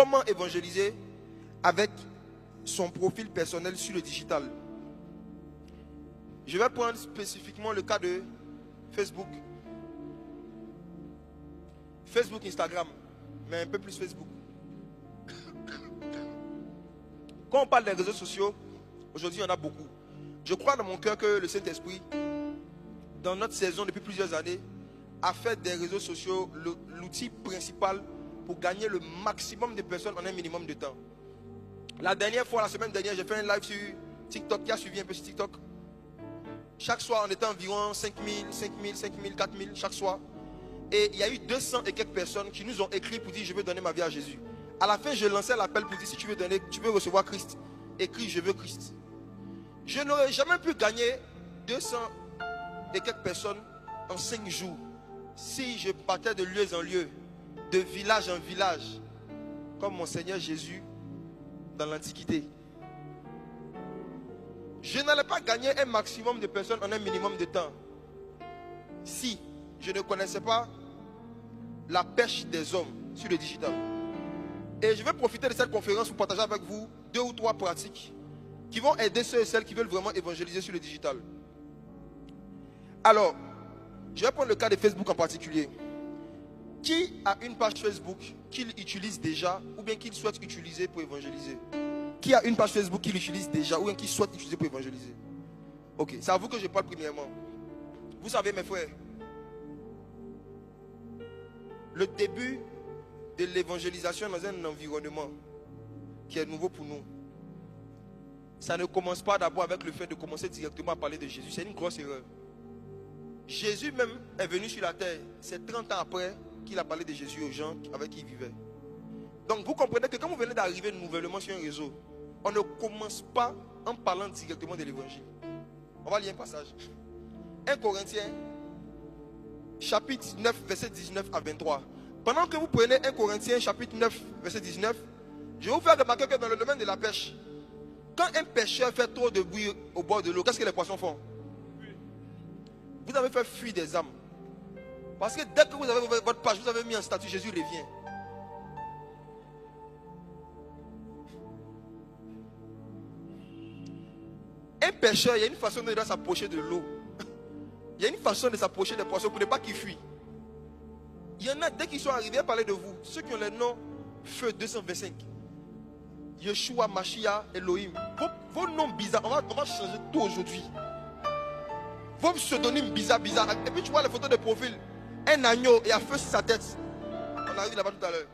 comment évangéliser avec son profil personnel sur le digital. Je vais prendre spécifiquement le cas de Facebook. Facebook, Instagram, mais un peu plus Facebook. Quand on parle des réseaux sociaux, aujourd'hui il y en a beaucoup. Je crois dans mon cœur que le Saint-Esprit, dans notre saison depuis plusieurs années, a fait des réseaux sociaux l'outil principal pour gagner le maximum de personnes en un minimum de temps. La dernière fois, la semaine dernière, j'ai fait un live sur TikTok, qui a suivi un peu sur TikTok. Chaque soir, on était environ 5 000, 4 000 chaque soir. Et il y a eu 200 et quelques personnes qui nous ont écrit pour dire je veux donner ma vie à Jésus. À la fin, je lançais l'appel pour dire si tu veux donner, tu veux recevoir Christ. Écris je veux Christ. Je n'aurais jamais pu gagner 200 et quelques personnes en 5 jours si je partais de lieu en lieu, de village en village, comme mon Seigneur Jésus dans l'Antiquité. Je n'allais pas gagner un maximum de personnes en un minimum de temps si je ne connaissais pas la pêche des hommes sur le digital. Et je vais profiter de cette conférence pour partager avec vous 2 ou 3 pratiques qui vont aider ceux et celles qui veulent vraiment évangéliser sur le digital. Alors, je vais prendre le cas de Facebook en particulier. Qui a une page Facebook qu'il utilise déjà ou bien qu'il souhaite utiliser pour évangéliser? Qui a une page Facebook qu'il utilise déjà ou bien qu'il souhaite utiliser pour évangéliser? Ok, c'est à vous que je parle premièrement. Vous savez mes frères, le début de l'évangélisation dans un environnement qui est nouveau pour nous, ça ne commence pas d'abord avec le fait de commencer directement à parler de Jésus. C'est une grosse erreur. Jésus même est venu sur la terre. C'est 30 ans après qu'il a parlé de Jésus aux gens avec qui il vivait. Donc vous comprenez que quand vous venez d'arriver nouvellement sur un réseau, on ne commence pas en parlant directement de l'évangile. On va lire un passage. 1 Corinthiens, chapitre 9, verset 19 à 23. Pendant que vous prenez 1 Corinthiens, chapitre 9, verset 19, je vais vous faire remarquer que dans le domaine de la pêche, quand un pêcheur fait trop de bruit au bord de l'eau, qu'est-ce que les poissons font? Vous avez fait fuir des âmes. Parce que dès que vous avez votre page, vous avez mis en statut, Jésus revient. Un pêcheur, il y a une façon de s'approcher de l'eau. Il y a une façon de s'approcher des poissons pour ne pas qu'ils fuient. Il y en a, dès qu'ils sont arrivés à parler de vous, ceux qui ont les noms Feu 225, Yeshua, Mashiach, Elohim, vos noms bizarres, on va changer tout aujourd'hui. Vos pseudonymes bizarres. Et puis tu vois les photos de profil, un agneau et un feu sur sa tête. On arrive là-bas tout à l'heure.